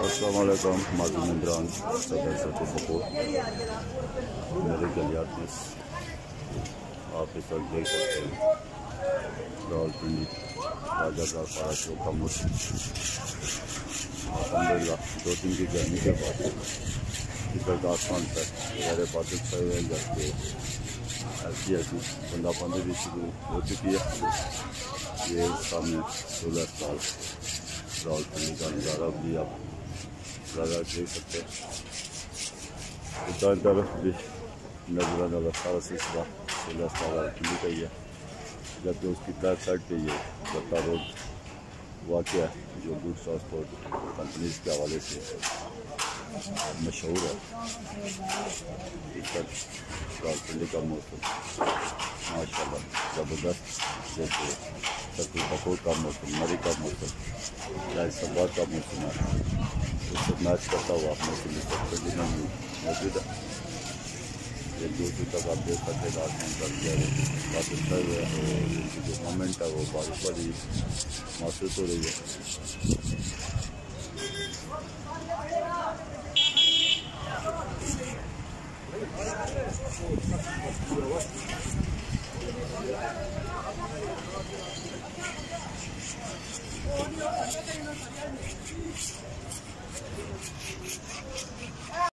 अस्सलाम वालेकुम माज़ूम इमरान सदर सतु बको मेरे गलियात में आप इस वक्त देख सकते हैं रावलपिंडी राजागार फारसों का मौसम अलहम्दुलिल्लाह 2 दिन की गर्मी के बाद इस वक्त आसमान पर गहरे बादल छाए हुए जबकि ऐसी बंदाबंदी भी शुरू हो चुकी है। ये सामने 16 साल रावलपिंडी का नज़ारा भी आप ज़्यादा देख सकते हैं। दाएं तरफ भी नजर वाला सारा सिलसिला 16 साल रावलपिंडी का ही है, जबकि उसकी बैक साइड पे ये बत्ता रोड वाक़ है जो गुड्स ट्रांसपोर्ट कंपनीज के हवाले से मशहूर है। इस पर रावलपिंडी का मौसम माशाल्लाह ज़बरदस्त, जैसे सतु बको का मौसम, मरी का मौसम, लाइसबाद का मौसम है, उससे मैच करता हुआ मौसम इस वक्त में मौजूद है। ये दूर दूर तक आप देख सकते हैं आसमान का बादल छाए हुए हैं और जो मोमेंट है वो बारिश वाली महसूस हो रही है।